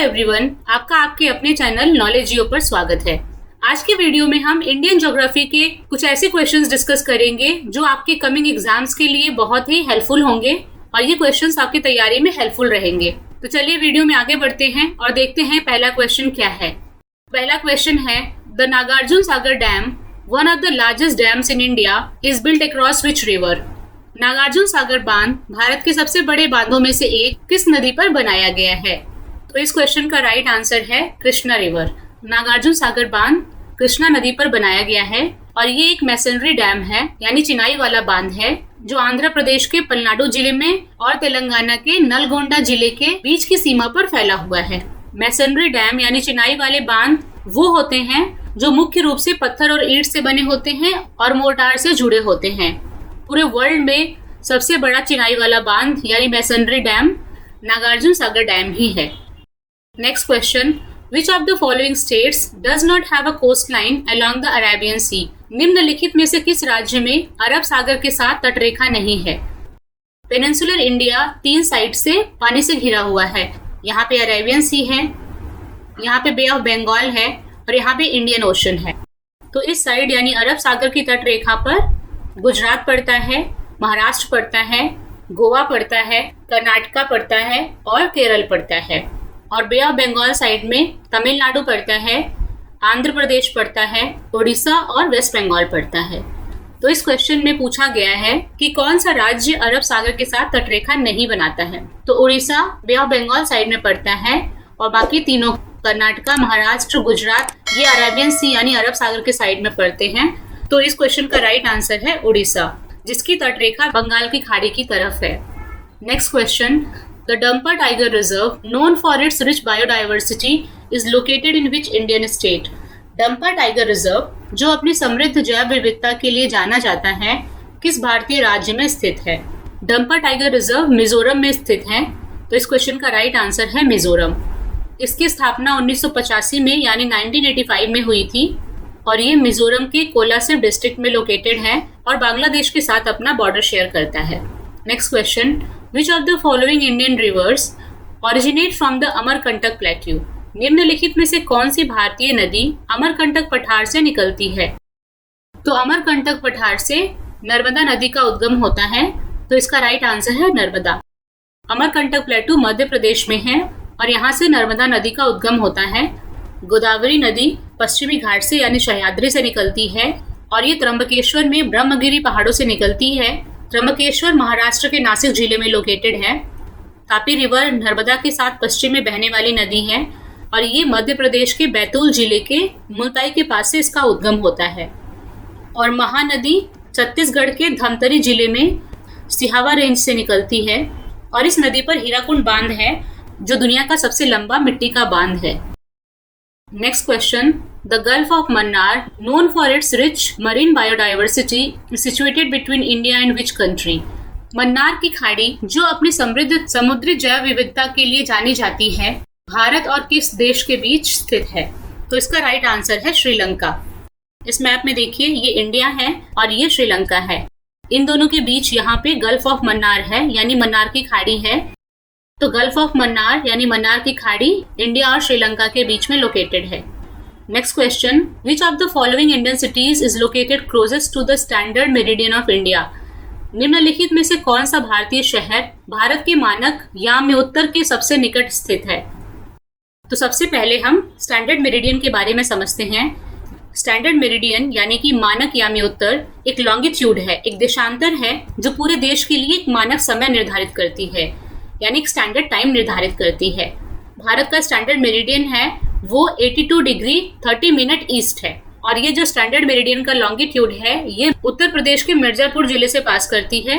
Everyone, आपका आपके अपने चैनल नॉलेज जियो पर स्वागत है। आज की वीडियो में हम इंडियन ज्योग्राफी के कुछ ऐसे क्वेश्चंस डिस्कस करेंगे जो आपके कमिंग एग्जाम्स के लिए बहुत ही हेल्पफुल होंगे और ये क्वेश्चंस आपकी तैयारी में हेल्पफुल रहेंगे। तो चलिए वीडियो में आगे बढ़ते हैं और देखते हैं पहला क्वेश्चन क्या है। पहला क्वेश्चन है, the Nagarjuna Sagar dam, one of the largest dams in India, is built across which river. Nagarjuna Sagar बांध भारत के सबसे बड़े बांधों में से एक किस नदी पर बनाया गया है? तो इस क्वेश्चन का राइट आंसर है कृष्णा रिवर। नागार्जुन सागर बांध कृष्णा नदी पर बनाया गया है और ये एक मैसनरी डैम है, यानी चिनाई वाला बांध है, जो आंध्र प्रदेश के पलनाडु जिले में और तेलंगाना के नलगोंडा जिले के बीच की सीमा पर फैला हुआ है। मैसनरी डैम यानी चिनाई वाले बांध वो होते हैं जो मुख्य रूप से पत्थर और ईंट से बने होते हैं और मोर्टार से जुड़े होते हैं। पूरे वर्ल्ड में सबसे बड़ा चिनाई वाला बांध यानी masonry dam Nagarjuna Sagar dam ही है। Next question, which of the following states does not have a coastline along the Arabian sea. निम्नलिखित में से किस राज्य में अरब सागर के साथ तटरेखा नहीं है? पेनिनसुलर इंडिया 3 साइड से पानी से घिरा हुआ है। यहाँ पे अरेबियन सी है, यहाँ पे बे ऑफ बंगाल है और यहाँ पे इंडियन ओशन है। तो इस साइड यानी अरब सागर की तटरेखा पर गुजरात पड़ता है, महाराष्ट्र पड़ता है, गोवा पड़ता है, कर्नाटका पड़ता है और केरल पड़ता है। और बे ऑफ बंगाल साइड में तमिलनाडु पड़ता है, आंध्र प्रदेश पड़ता है, उड़ीसा और वेस्ट बंगाल पड़ता है। तो इस क्वेश्चन में पूछा गया है कि कौन सा राज्य अरब सागर के साथ तटरेखा नहीं बनाता है। तो उड़ीसा बे ऑफ बंगाल साइड में पड़ता है और बाकी तीनों कर्नाटका, महाराष्ट्र, गुजरात ये अरेबियन सी यानी अरब सागर के साइड में पड़ते हैं। तो इस क्वेश्चन का राइट आंसर है उड़ीसा, जिसकी तटरेखा बंगाल की खाड़ी की तरफ है। Next question, the dumper tiger reserve, known for its rich biodiversity, is located in which Indian state? Dumper tiger reserve, जो अपनी समृद्ध जैव विविधता के लिए जाना जाता है, किस भारतीय राज्य में स्थित है? डंपर टाइगर रिजर्व मिजोरम में स्थित है। तो इस क्वेश्चन का राइट आंसर है मिजोरम। इसकी स्थापना 1985 में यानी 1985 में हुई थी और ये मिजोरम के कोलासिब डिस्ट्रिक्ट में लोकेटेड है और बांग्लादेश के साथ अपना बॉर्डर शेयर करता है। Next question, Which of the following Indian rivers originate from the Amarkantak plateau? निम्नलिखित में से कौन सी भारतीय नदी अमरकंटक पठार से निकलती है? तो अमरकंटक पठार से नर्मदा नदी का उद्गम होता है। तो इसका राइट आंसर है नर्मदा। अमरकंटक प्लेट्यू मध्य प्रदेश में है और यहाँ से नर्मदा नदी का उद्गम होता है। गोदावरी नदी पश्चिमी घाट से यानी सह्याद्री से निकलती है और ये त्र्यंबकेश्वर में ब्रह्मगिरी पहाड़ों से निकलती है। त्र्यंबकेश्वर महाराष्ट्र के नासिक जिले में लोकेटेड है। तापी रिवर नर्मदा के साथ पश्चिम में बहने वाली नदी है और ये मध्य प्रदेश के बैतूल जिले के मुल्ताई के पास से इसका उद्गम होता है। और महानदी छत्तीसगढ़ के धमतरी जिले में सिहावा रेंज से निकलती है और इस नदी पर हीराकुंड बांध है, जो दुनिया का सबसे लंबा मिट्टी का बांध है। Next question, the gulf of Mannar, known for its rich marine biodiversity, is situated between India and which country? Mannar की खाड़ी, जो अपनी समृद्ध समुद्री जैव विविधता के लिए जानी जाती है, भारत और किस देश के बीच स्थित है? तो इसका राइट आंसर है श्रीलंका। इस मैप में देखिए, ये इंडिया है और ये श्रीलंका है। इन दोनों के बीच यहाँ पे गल्फ ऑफ मन्नार है, यानी मन्नार की खाड़ी है। तो गल्फ ऑफ मन्नार यानी मन्नार की खाड़ी इंडिया और श्रीलंका के बीच में लोकेटेड है। Next question, which of the following Indian cities is located closest to the standard meridian of India? निम्नलिखित में से कौन सा भारतीय शहर भारत के मानक याम्योत्तर के सबसे निकट स्थित है? तो सबसे पहले हम स्टैंडर्ड मेरिडियन के बारे में समझते हैं। स्टैंडर्ड मेरिडियन यानी कि मानक याम्योत्तर एक लॉन्गिट्यूड है, एक देशांतर है जो पूरे देश के लिए एक मानक समय निर्धारित करती है, यानी एक स्टैंडर्ड टाइम निर्धारित करती है। भारत का स्टैंडर्ड मेरिडियन है वो 82 डिग्री 30 मिनट ईस्ट है और ये जो स्टैंडर्ड मेरिडियन का लॉन्गिट्यूड है ये उत्तर प्रदेश के मिर्जापुर जिले से पास करती है।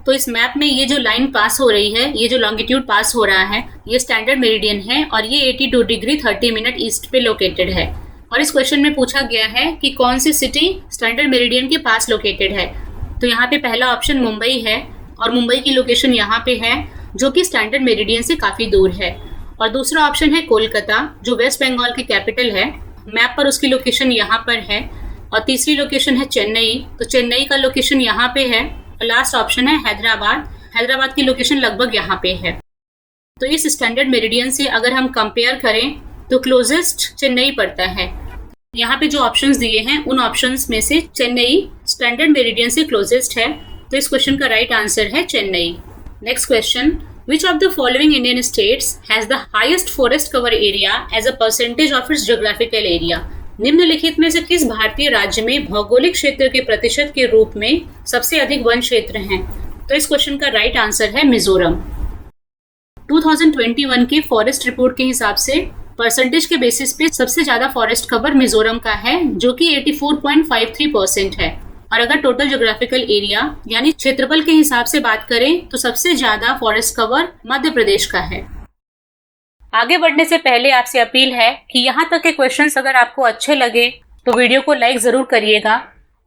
तो इस मैप में ये जो लाइन पास हो रही है, ये जो लॉन्गिट्यूड पास हो रहा है, ये स्टैंडर्ड मेरिडियन है और ये 82 डिग्री 30 मिनट ईस्ट पे लोकेटेड है। और इस क्वेश्चन में पूछा गया है कि कौन सी सिटी स्टैंडर्ड मेरिडियन के पास लोकेटेड है। तो यहाँ पे पहला ऑप्शन मुंबई है और मुंबई की लोकेशन यहाँ पे है, जो कि स्टैंडर्ड मेरिडियन से काफ़ी दूर है। और दूसरा ऑप्शन है कोलकाता, जो वेस्ट बंगाल की कैपिटल है। मैप पर उसकी लोकेशन यहाँ पर है। और तीसरी लोकेशन है चेन्नई, तो चेन्नई का लोकेशन यहाँ पे है। और लास्ट ऑप्शन है हैदराबाद, हैदराबाद की लोकेशन लगभग यहाँ पे है। तो इस स्टैंडर्ड मेरिडियन से अगर हम कंपेयर करें तो क्लोजेस्ट चेन्नई पड़ता है। यहाँ पे जो ऑप्शंस दिए हैं उन ऑप्शंस में से चेन्नई स्टैंडर्ड मेरिडियन से क्लोजेस्ट है, तो इस क्वेश्चन का राइट आंसर है Chennai. Next question, which of the following Indian states has the highest forest cover area as a percentage of its geographical area? निम्नलिखित में से किस भारतीय राज्य में भौगोलिक क्षेत्र के प्रतिशत के रूप में सबसे अधिक वन क्षेत्र हैं? तो इस क्वेश्चन का राइट आंसर है मिजोरम। 2021 के फॉरेस्ट रिपोर्ट के हिसाब से परसेंटेज के बेसिस पे सबसे ज्यादा फॉरेस्ट कवर मिजोरम का है, जो कि 84.53% है। और अगर टोटल ज्योग्राफिकल एरिया यानी क्षेत्रफल के हिसाब से बात करें तो सबसे ज्यादा फॉरेस्ट कवर मध्य प्रदेश का है। आगे बढ़ने से पहले आपसे अपील है कि यहाँ तक के क्वेश्चंस अगर आपको अच्छे लगे तो वीडियो को लाइक जरूर करिएगा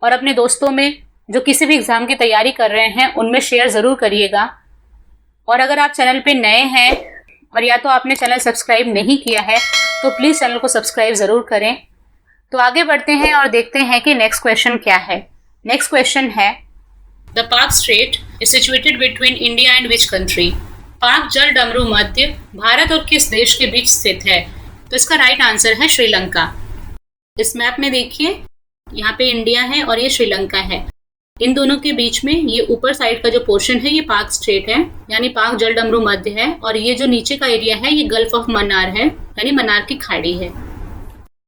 और अपने दोस्तों में जो किसी भी एग्जाम की तैयारी कर रहे हैं उनमें शेयर जरूर करिएगा। और अगर आप चैनल पे नए हैं और या तो आपने चैनल सब्सक्राइब नहीं किया है तो प्लीज चैनल को सब्सक्राइब जरूर करें। तो आगे बढ़ते हैं और देखते हैं कि नेक्स्ट क्वेश्चन क्या है। नेक्स्ट क्वेश्चन है, द पाक straight is situated between India and which country? पाक जल डमरू मध्य भारत और किस देश के बीच स्थित है? तो इसका राइट आंसर है श्रीलंका। इस मैप में देखिए, यहाँ पे इंडिया है और ये श्रीलंका है। इन दोनों के बीच में ये ऊपर साइड का जो पोर्शन है ये पाक स्ट्रेट है, यानी पाक जल डमरू मध्य है, और ये जो नीचे का एरिया है ये गल्फ ऑफ मन्नार है, यानी मन्नार की खाड़ी है।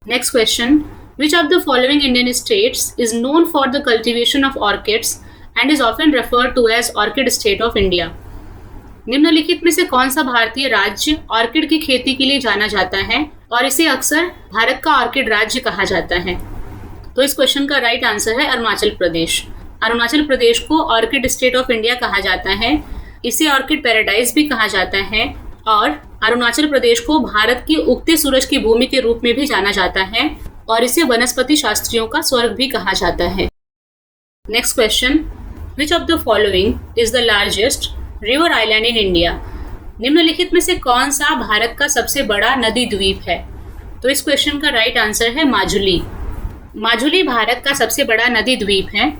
Next question, which of the following Indian states is known for the cultivation of orchids and is often referred to as orchid state of India? निम्नलिखित में से कौन सा भारतीय राज्य ऑर्किड की खेती के लिए जाना जाता है और इसे अक्सर भारत का ऑर्किड राज्य कहा जाता है? तो इस क्वेश्चन का राइट आंसर है अरुणाचल प्रदेश। अरुणाचल प्रदेश को ऑर्किड स्टेट ऑफ इंडिया कहा जाता है, इसे ऑर्किड पैराडाइज भी कहा जाता है, और अरुणाचल प्रदेश को भारत की उगते सूरज की भूमि के रूप में भी जाना जाता है और इसे वनस्पति शास्त्रियों का स्वर्ग भी कहा जाता है। Next question, which of the following is the largest river island in India? निम्नलिखित में से कौन सा भारत का सबसे बड़ा नदी द्वीप है? तो इस क्वेश्चन का राइट आंसर है माजुली। माजुली भारत का सबसे बड़ा नदी द्वीप है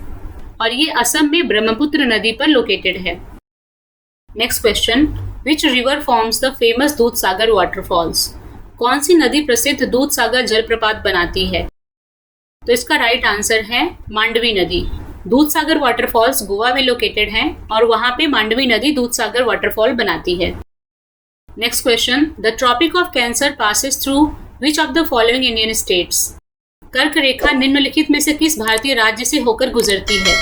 और ये असम में ब्रह्मपुत्र नदी पर लोकेटेड है। Next question, which river forms the famous दूध सागर वाटरफॉल्स? कौन सी नदी प्रसिद्ध दूध सागर जलप्रपात बनाती है? तो इसका राइट आंसर है मांडवी नदी। दूध सागर वाटरफॉल्स गोवा में लोकेटेड है और वहां पे मांडवी नदी दूध सागर वाटरफॉल बनाती है। Next question, the tropic of cancer passes through which of the following Indian states? कर्क रेखा निम्नलिखित में से किस भारतीय राज्य से होकर गुजरती है?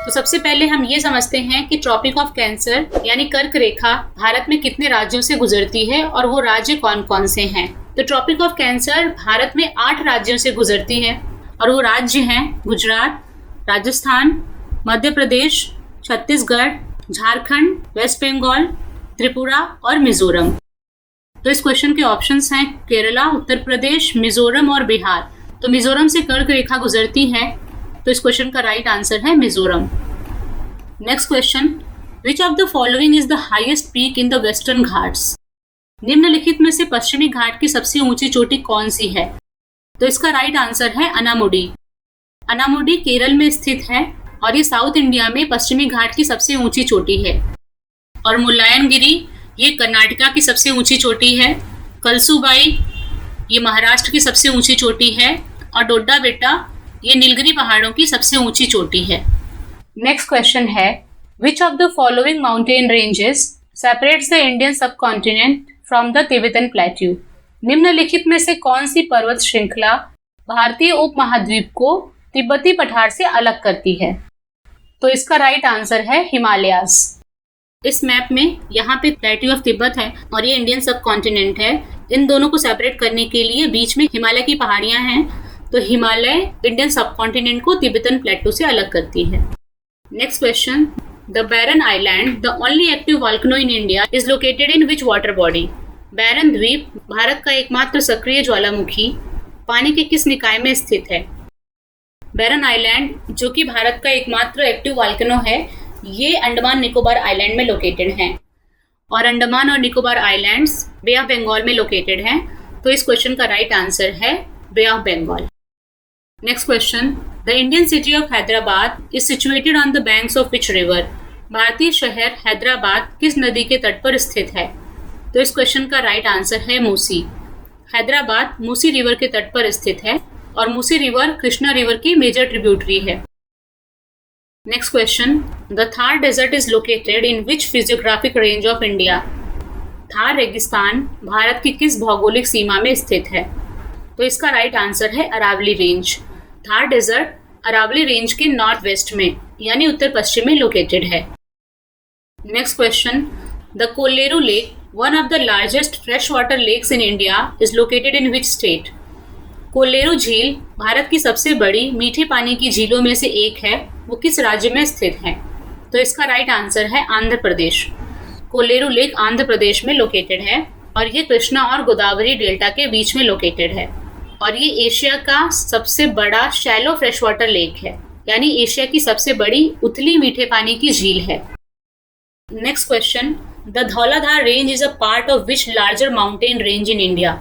तो सबसे पहले हम ये समझते हैं कि ट्रॉपिक ऑफ कैंसर यानी कर्क रेखा भारत में कितने राज्यों से गुजरती है और वो राज्य कौन कौन से हैं। तो ट्रॉपिक ऑफ कैंसर भारत में 8 राज्यों से गुजरती है और वो राज्य हैं गुजरात, राजस्थान, मध्य प्रदेश, छत्तीसगढ़, झारखंड, वेस्ट बंगाल, त्रिपुरा और मिजोरम। तो इस क्वेश्चन के ऑप्शंस हैं केरला, उत्तर प्रदेश, मिजोरम और बिहार। तो मिजोरम से कर्क रेखा गुजरती है, तो इस क्वेश्चन का राइट आंसर है Mizoram. Next question, which of the following is the highest peak in the western Ghats? निम्नलिखित में से पश्चिमी घाट की सबसे ऊंची चोटी कौन सी है? तो इसका राइट आंसर है अनामुडी। अनामुडी केरल में स्थित है और ये साउथ इंडिया में पश्चिमी घाट की सबसे ऊंची चोटी है। और मुल्लायनगिरी ये कर्नाटका की सबसे ऊंची चोटी है। कलसूबाई ये महाराष्ट्र की सबसे ऊंची चोटी है और डोड्डा बेटा ये नीलगिरी पहाड़ों की सबसे ऊंची चोटी है। नेक्स्ट क्वेश्चन है, which of the following mountain ranges separates the Indian subcontinent from the Tibetan plateau? निम्नलिखित में से कौन सी पर्वत श्रृंखला भारतीय उपमहाद्वीप को तिब्बती पठार से अलग करती है? तो इसका राइट आंसर है हिमालयास। इस मैप में यहाँ पे प्लेट्यू ऑफ तिब्बत है और ये इंडियन सब कॉन्टिनेंट है। इन दोनों को सेपरेट करने के लिए बीच में हिमालय की पहाड़ियां हैं, तो हिमालय इंडियन सब कॉन्टिनेंट को तिब्बतन प्लेट्यू से अलग करती है। Next question, the Barren Island the only active volcano in India is located in which water body? Barren द्वीप भारत का एकमात्र सक्रिय ज्वालामुखी पानी के किस निकाय में स्थित है? बैरन आइलैंड जो कि भारत का एकमात्र एक्टिव वॉल्केनो है, ये अंडमान निकोबार आइलैंड में लोकेटेड हैं और अंडमान और Nicobar islands bay of Bengal में लोकेटेड हैं। तो इस क्वेश्चन का राइट आंसर है bay of Bengal. Next question, the Indian city of Hyderabad is situated on the banks of which river? भारतीय शहर हैदराबाद किस नदी के तट पर स्थित है? तो इस क्वेश्चन का राइट आंसर है मूसी। हैदराबाद मूसी रिवर के तट पर स्थित है और मूसी रिवर कृष्णा रिवर की मेजर ट्रिब्यूटरी है। Next question, the Thar desert is located in which physiographic range of India? Thar रेगिस्तान भारत की किस भौगोलिक सीमा में स्थित है? तो इसका राइट आंसर है Aravalli range. Thar desert Aravalli range के नॉर्थ वेस्ट में यानी उत्तर पश्चिम में लोकेटेड है। Next question, the Kolleru lake, one of the largest fresh water lakes in India, is located in which state? Kolleru झील भारत की सबसे बड़ी मीठे पानी की झीलों में से एक है, वो किस राज्य में स्थित है? तो इसका राइट आंसर है आंध्र प्रदेश। कोल्लेरू लेक आंध्र प्रदेश में लोकेटेड है और ये कृष्णा और गोदावरी डेल्टा के बीच में लोकेटेड है और ये एशिया का सबसे बड़ा शैलो फ्रेश वाटर लेक है, यानी एशिया की सबसे बड़ी उथली मीठे पानी की झील है। Next question, the Dhauladhar range is a part of which larger mountain range in India?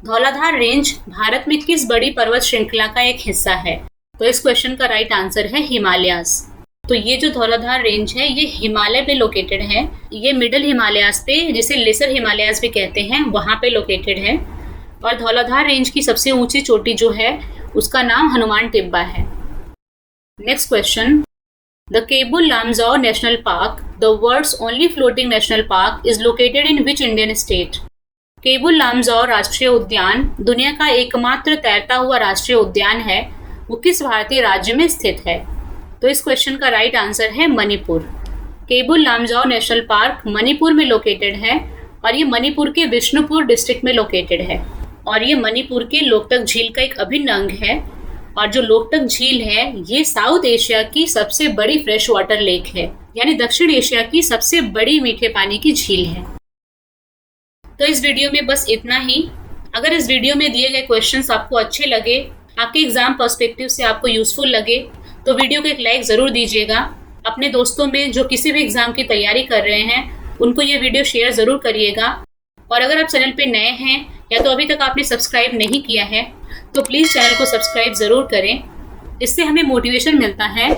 Dhauladhar range Bharat में किस बड़ी पर्वत श्रृंखला का एक हिस्सा है? तो इस क्वेश्चन का राइट आंसर है हिमालयास। तो ये जो धौलाधार रेंज है ये हिमालय पे लोकेटेड है। ये मिडल हिमालयास पे, जिसे लेसर हिमालयास भी कहते हैं, वहां पे लोकेटेड है और धौलाधार रेंज की सबसे ऊंची चोटी जो है उसका नाम हनुमान टिब्बा है। Next question, the Keibul Lamjao national park, the world's only floating national park, is located in which Indian state? Keibul Lamjao राष्ट्रीय उद्यान दुनिया का एकमात्र तैरता हुआ राष्ट्रीय उद्यान है, वो किस भारतीय राज्य में स्थित है? तो इस क्वेश्चन का राइट आंसर है मणिपुर। केबुल लामजाओ नेशनल पार्क मणिपुर में लोकेटेड है और ये मणिपुर के बिष्णुपुर डिस्ट्रिक्ट में लोकेटेड है और ये मणिपुर के लोकतक झील का एक अभिन्न अंग है और जो लोकतक झील है ये साउथ एशिया की सबसे बड़ी फ्रेश वाटर लेक है, यानी दक्षिण एशिया की सबसे बड़ी मीठे पानी की झील है। तो इस वीडियो में बस इतना ही। अगर इस वीडियो में दिए गए क्वेश्चंस आपको अच्छे लगे, आपके एग्जाम पर्सपेक्टिव से आपको यूजफुल लगे, तो वीडियो को एक लाइक ज़रूर दीजिएगा। अपने दोस्तों में जो किसी भी एग्जाम की तैयारी कर रहे हैं उनको ये वीडियो शेयर ज़रूर करिएगा और अगर आप चैनल पे नए हैं या तो अभी तक आपने सब्सक्राइब नहीं किया है तो प्लीज़ चैनल को सब्सक्राइब ज़रूर करें। इससे हमें मोटिवेशन मिलता है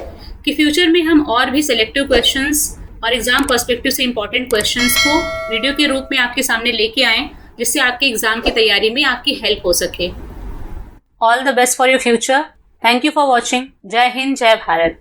कि फ्यूचर में हम और भी सिलेक्टिव क्वेश्चंस और एग्जाम पर्सपेक्टिव से इंपॉर्टेंट क्वेश्चंस को वीडियो के रूप में आपके सामने लेके आएँ, जिससे आपके एग्जाम की तैयारी में आपकी हेल्प हो सके। All the best for your future. Thank you for watching. जय हिंद, जय भारत।